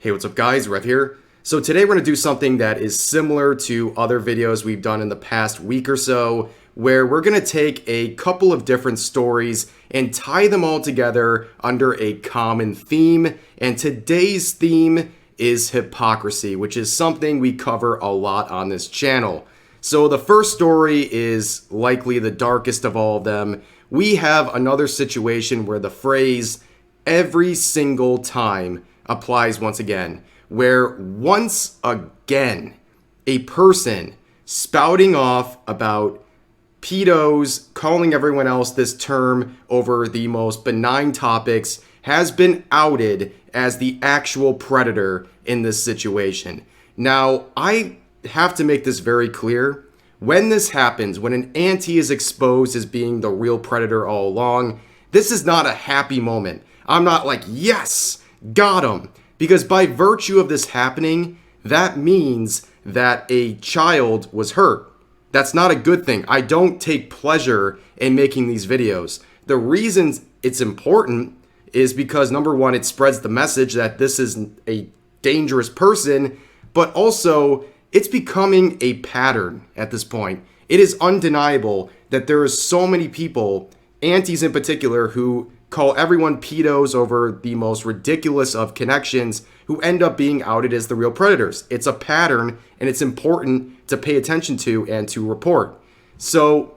Hey, what's up guys, Rev here. So today we're going to do something that is similar to other videos we've done in the past week or so, where we're going to take a couple of different stories and tie them all together under a common theme. And today's theme is hypocrisy, which is something we cover a lot on this channel. So the first story is likely the darkest of all of them. We have another situation where the phrase every single time applies once again, where once again a person spouting off about pedos, calling everyone else this term over the most benign topics, has been outed as the actual predator in this situation. Now, I have to make this very clear. When this happens, when an auntie is exposed as being the real predator all along, this is not a happy moment. I'm not like, yes, got him. Because by virtue of this happening, that means that a child was hurt. That's not a good thing. I don't take pleasure in making these videos. The reason it's important is because, number one, it spreads the message that this is a dangerous person, but also it's becoming a pattern at this point. It is undeniable that there are so many people, aunties in particular, who call everyone pedos over the most ridiculous of connections, who end up being outed as the real predators. It's a pattern, and it's important to pay attention to and to report. So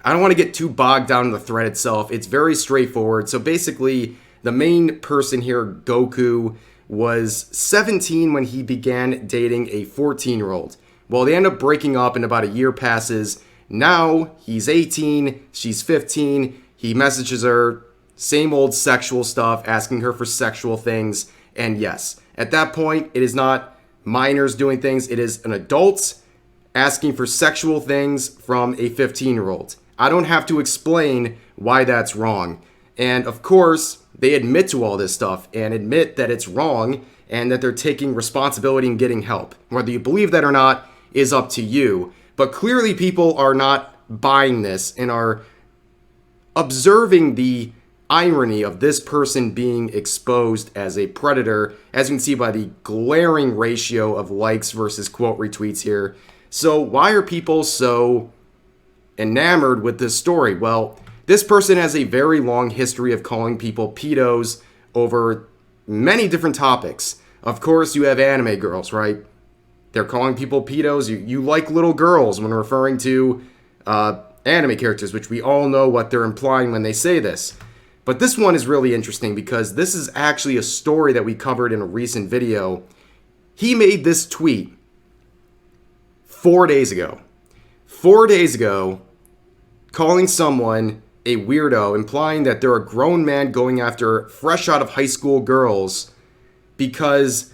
I don't want to get too bogged down in the thread itself. It's very straightforward. So basically, the main person here, Goku, was 17 when he began dating a 14-year-old. Well, they end up breaking up and about a year passes. Now he's 18, she's 15. He messages her, same old sexual stuff, asking her for sexual things. And yes, at that point, it is not minors doing things. It is an adult asking for sexual things from a 15-year-old. I don't have to explain why that's wrong. And of course, they admit to all this stuff and admit that it's wrong and that they're taking responsibility and getting help. Whether you believe that or not is up to you. But clearly people are not buying this and are observing the irony of this person being exposed as a predator, as you can see by the glaring ratio of likes versus quote retweets here. So why are people so enamored with this story? Well, this person has a very long history of calling people pedos over many different topics. Of course, you have anime girls, right? They're calling people pedos. You like little girls when referring to anime characters, which we all know what they're implying when they say this. But this one is really interesting because this is actually a story that we covered in a recent video. He made this tweet 4 days ago. 4 days ago, calling someone a weirdo, implying that they're a grown man going after fresh out of high school girls because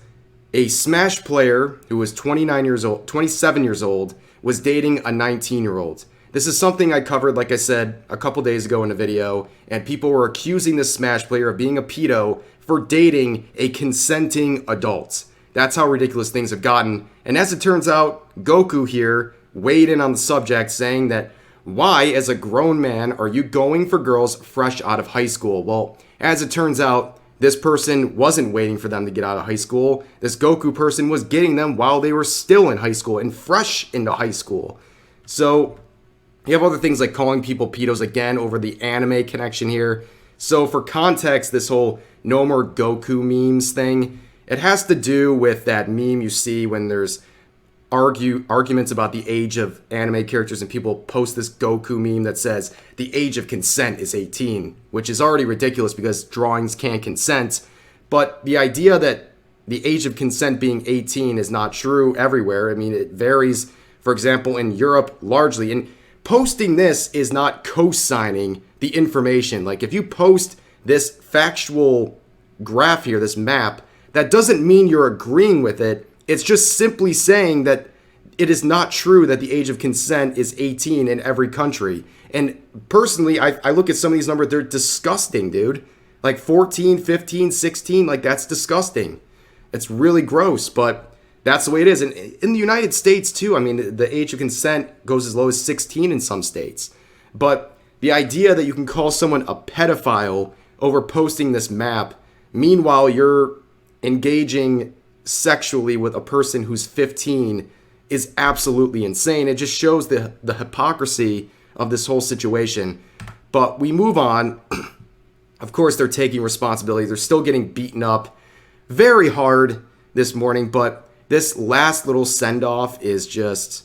a Smash player who was 27 years old was dating a 19-year-old. This is something I covered, like I said, a couple days ago in a video, and people were accusing this Smash player of being a pedo for dating a consenting adult. That's how ridiculous things have gotten. And as it turns out, Goku here weighed in on the subject, saying that why, as a grown man, are you going for girls fresh out of high school? Well, as it turns out, this person wasn't waiting for them to get out of high school. This Goku person was getting them while they were still in high school and fresh into high school. So you have other things like calling people pedos again over the anime connection here. So for context, this whole no more Goku memes thing, it has to do with that meme you see when there's arguments about the age of anime characters, and people post this Goku meme that says the age of consent is 18, which is already ridiculous because drawings can't consent. But the idea that the age of consent being 18 is not true everywhere. I mean, it varies, for example, in Europe largely. And posting this is not co-signing the information. Like if you post this factual graph here, this map, that doesn't mean you're agreeing with it. It's just simply saying that it is not true that the age of consent is 18 in every country. And personally, I look at some of these numbers, they're disgusting, dude. Like 14, 15, 16, like that's disgusting. It's really gross, but that's the way it is. And in the United States too, I mean, the age of consent goes as low as 16 in some states. But the idea that you can call someone a pedophile over posting this map, meanwhile you're engaging sexually with a person who's 15 is absolutely insane. It just shows the hypocrisy of this whole situation. But we move on. Of course, they're taking responsibility. They're still getting beaten up very hard this morning, but this last little send-off is just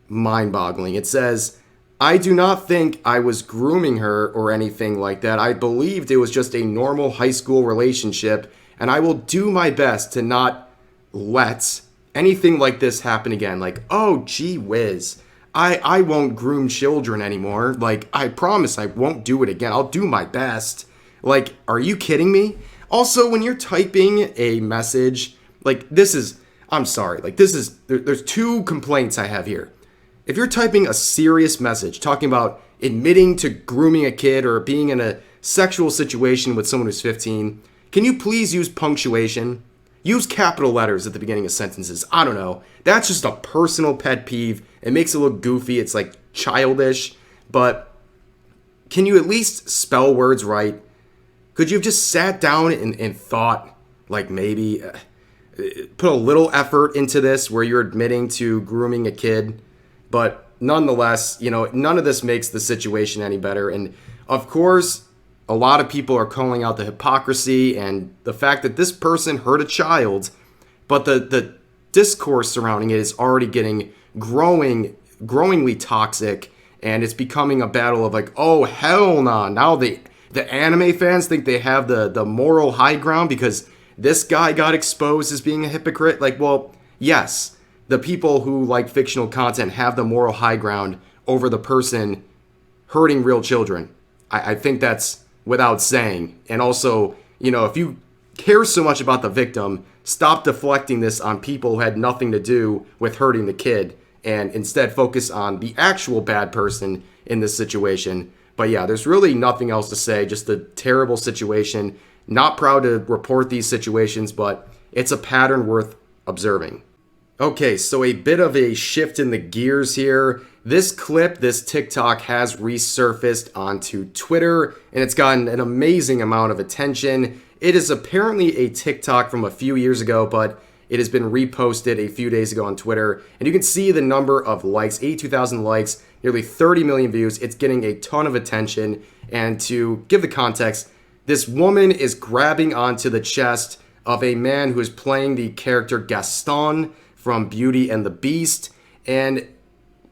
mind-boggling. It says, "I do not think I was grooming her or anything like that. I believed it was just a normal high school relationship, and I will do my best to not let anything like this happen again." Like, oh, gee whiz. I won't groom children anymore. Like, I promise I won't do it again. I'll do my best. Like, are you kidding me? Also, when you're typing a message, like, I'm sorry. Like, there's two complaints I have here. If you're typing a serious message talking about admitting to grooming a kid or being in a sexual situation with someone who's 15, can you please use punctuation? Use capital letters at the beginning of sentences. I don't know. That's just a personal pet peeve. It makes it look goofy. It's like childish. But can you at least spell words right? Could you have just sat down and thought, like, maybe put a little effort into this where you're admitting to grooming a kid? But nonetheless, none of this makes the situation any better. And of course, a lot of people are calling out the hypocrisy and the fact that this person hurt a child, but the discourse surrounding it is already getting growingly toxic, and it's becoming a battle of like, oh, hell nah. Now the anime fans think they have the moral high ground because this guy got exposed as being a hypocrite. Like, well, yes, the people who like fictional content have the moral high ground over the person hurting real children. I think that's without saying. And also, if you care so much about the victim, stop deflecting this on people who had nothing to do with hurting the kid and instead focus on the actual bad person in this situation. But yeah, there's really nothing else to say. Just a terrible situation. Not proud to report these situations, but it's a pattern worth observing. Okay, so a bit of a shift in the gears here. This TikTok has resurfaced onto Twitter, and it's gotten an amazing amount of attention. It is apparently a TikTok from a few years ago, but it has been reposted a few days ago on Twitter. And you can see the number of likes, 82,000 likes, nearly 30 million views. It's getting a ton of attention. And to give the context, this woman is grabbing onto the chest of a man who is playing the character Gaston from Beauty and the Beast. And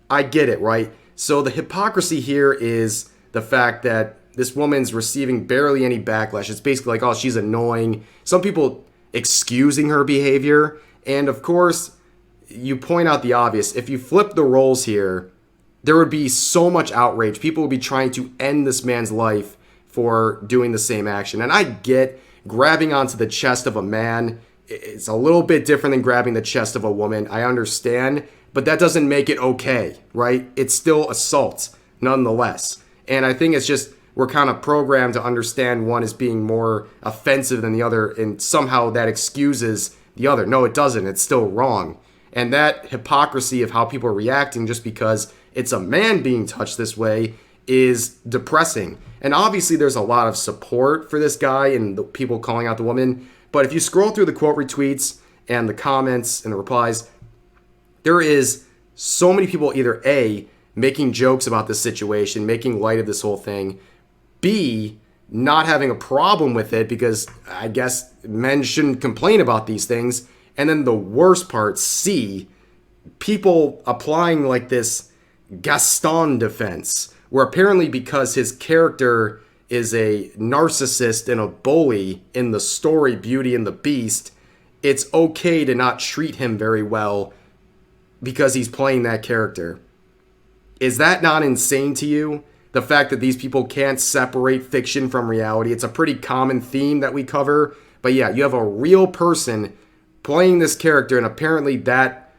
I get it, right? So the hypocrisy here is the fact that this woman's receiving barely any backlash. It's basically like, oh, she's annoying. Some people excusing her behavior. And of course, you point out the obvious. If you flip the roles here, there would be so much outrage. People would be trying to end this man's life for doing the same action. And I get grabbing onto the chest of a man. It's a little bit different than grabbing the chest of a woman. I understand. But that doesn't make it okay, right? It's still assault, nonetheless. And I think it's just we're kind of programmed to understand one as being more offensive than the other, and somehow that excuses the other. No, it doesn't. It's still wrong. And that hypocrisy of how people are reacting just because it's a man being touched this way is depressing. And obviously there's a lot of support for this guy and the people calling out the woman. But if you scroll through the quote retweets and the comments and the replies, there is so many people either A, making jokes about this situation, making light of this whole thing, B, not having a problem with it because I guess men shouldn't complain about these things, and then the worst part, C, people applying like this Gaston defense, where apparently because his character is a narcissist and a bully in the story Beauty and the Beast, it's okay to not treat him very well because he's playing that character. Is that not insane to you? The fact that these people can't separate fiction from reality. It's a pretty common theme that we cover. But yeah, you have a real person playing this character, and apparently that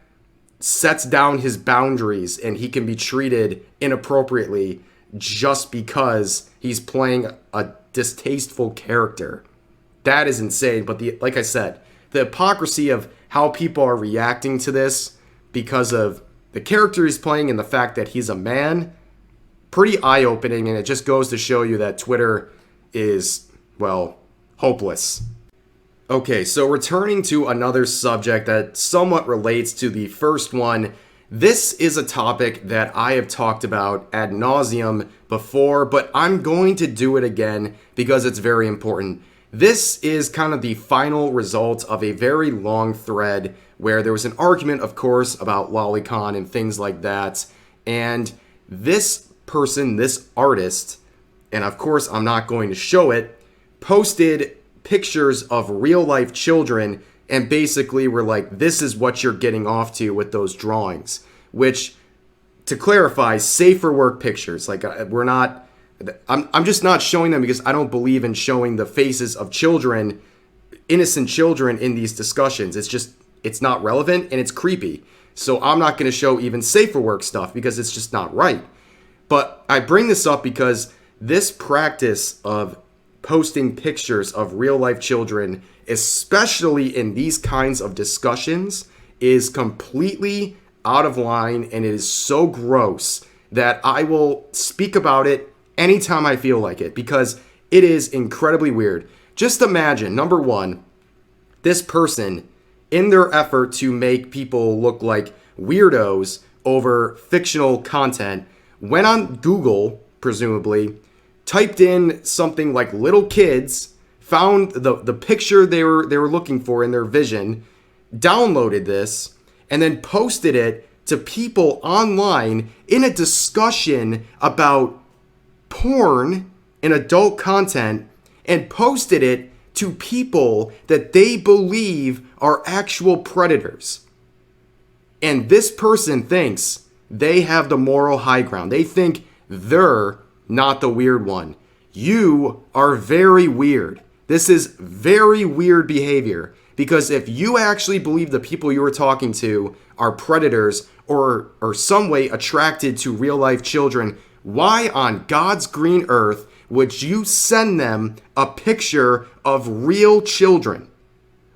sets down his boundaries and he can be treated inappropriately just because he's playing a distasteful character. That is insane. But like I said, the hypocrisy of how people are reacting to this because of the character he's playing and the fact that he's a man, pretty eye-opening, and it just goes to show you that Twitter is, well, hopeless. Okay, so returning to another subject that somewhat relates to the first one, this is a topic that I have talked about ad nauseum before, but I'm going to do it again because it's very important. This is kind of the final result of a very long thread where there was an argument, of course, about lolicon and things like that. And this person, this artist, and of course I'm not going to show it, posted pictures of real life children and basically were like, this is what you're getting off to with those drawings. Which, to clarify, safer work pictures. Like, I'm just not showing them because I don't believe in showing the faces of children, innocent children, in these discussions. It's not relevant and it's creepy. So I'm not going to show even safer work stuff because it's just not right. But I bring this up because this practice of posting pictures of real life children, especially in these kinds of discussions, is completely out of line, and it is so gross that I will speak about it anytime I feel like it because it is incredibly weird. Just imagine, number one, this person, in their effort to make people look like weirdos over fictional content, went on Google, presumably, typed in something like little kids, found the picture they were looking for in their vision, downloaded this, and then posted it to people online in a discussion about porn and adult content, and posted it to people that they believe are actual predators. And this person thinks they have the moral high ground. They think they're not the weird one. You are very weird. This is very weird behavior because if you actually believe the people you are talking to are predators or some way attracted to real life children, why on God's green earth would you send them a picture of real children?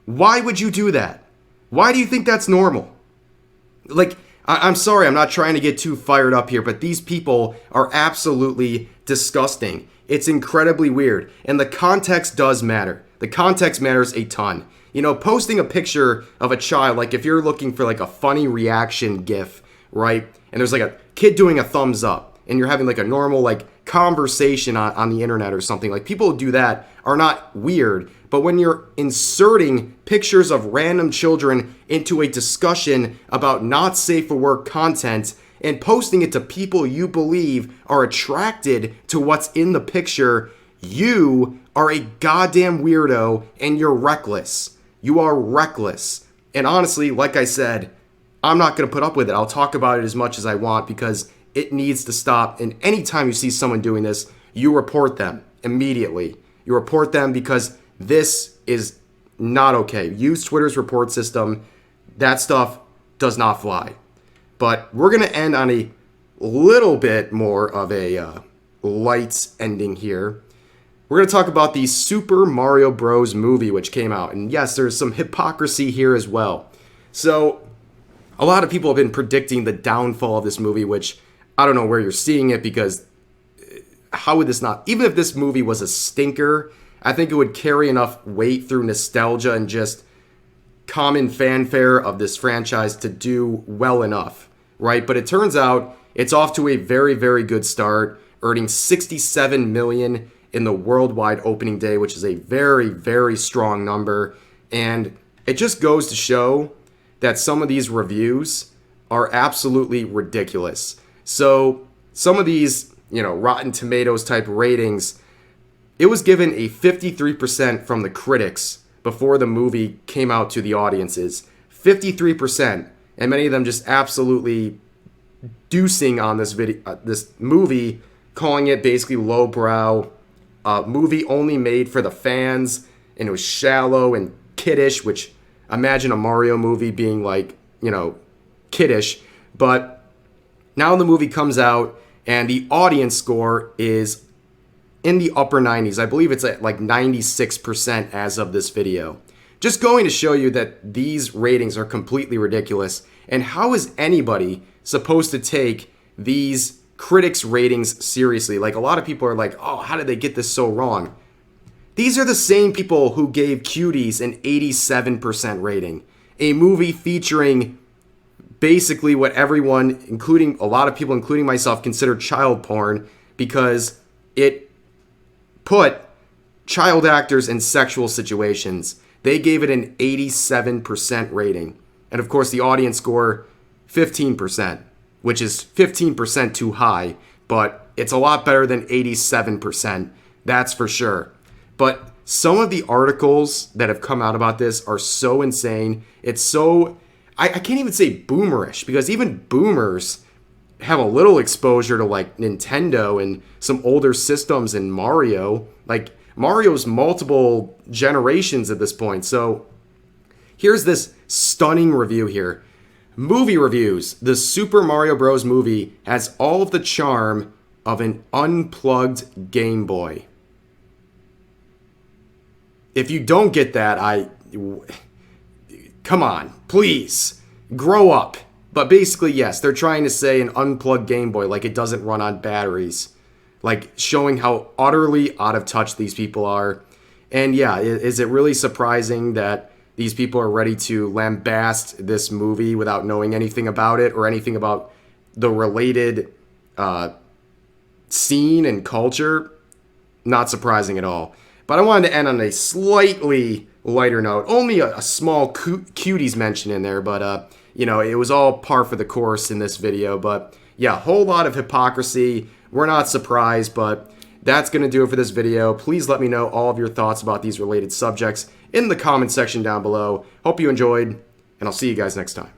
Why would you do that? Why do you think that's normal? Like, I'm sorry, I'm not trying to get too fired up here, but these people are absolutely disgusting. It's incredibly weird. And the context does matter. The context matters a ton. You know, posting a picture of a child, like if you're looking for like a funny reaction gif, right? And there's like a kid doing a thumbs up and you're having like a normal like conversation on the internet or something. Like people who do that are not weird. But when you're inserting pictures of random children into a discussion about not safe for work content and posting it to people you believe are attracted to what's in the picture, you are a goddamn weirdo and you're reckless. You are reckless. And honestly, like I said, I'm not going to put up with it. I'll talk about it as much as I want because it needs to stop. And anytime you see someone doing this, you report them immediately. You report them because this is not okay. Use Twitter's report system. That stuff does not fly. But we're going to end on a little bit more of a light ending here. We're going to talk about the Super Mario Bros. Movie, which came out. And yes, there's some hypocrisy here as well. So, a lot of people have been predicting the downfall of this movie, which I don't know where you're seeing it because how would this not... Even if this movie was a stinker, I think it would carry enough weight through nostalgia and just common fanfare of this franchise to do well enough, right? But it turns out it's off to a very, very good start, earning $67 million in the worldwide opening day, which is a very, very strong number. And it just goes to show that some of these reviews are absolutely ridiculous. So some of these, Rotten Tomatoes type ratings, it was given a 53% from the critics before the movie came out to the audiences. 53%. And many of them just absolutely deucing on this movie, calling it basically lowbrow, movie only made for the fans, and it was shallow and kiddish, which imagine a Mario movie being like, kiddish. But now the movie comes out and the audience score is in the upper 90s. I believe it's at like 96% as of this video. Just going to show you that these ratings are completely ridiculous. And how is anybody supposed to take these critics' ratings seriously? Like, a lot of people are like, oh, how did they get this so wrong? These are the same people who gave Cuties an 87% rating. A movie featuring basically what everyone, including a lot of people, including myself, considered child porn because it put child actors in sexual situations. They gave it an 87% rating. And of course, the audience score, 15%, which is 15% too high, but it's a lot better than 87%. That's for sure. But some of the articles that have come out about this are so insane. It's so, I can't even say boomerish, because even boomers have a little exposure to like Nintendo and some older systems and Mario. Like Mario's multiple generations at this point. So here's this stunning review here. Movie reviews. The Super Mario Bros. Movie has all of the charm of an unplugged Game Boy. If you don't get that, come on, please, grow up. But basically, yes, they're trying to say an unplugged Game Boy, like it doesn't run on batteries. Like showing how utterly out of touch these people are. And yeah, is it really surprising that these people are ready to lambast this movie without knowing anything about it or anything about the related scene and culture? Not surprising at all. But I wanted to end on a slightly lighter note. Only a small cuties mention in there, but it was all par for the course in this video. But yeah, a whole lot of hypocrisy. We're not surprised, but that's going to do it for this video. Please let me know all of your thoughts about these related subjects in the comment section down below. Hope you enjoyed, and I'll see you guys next time.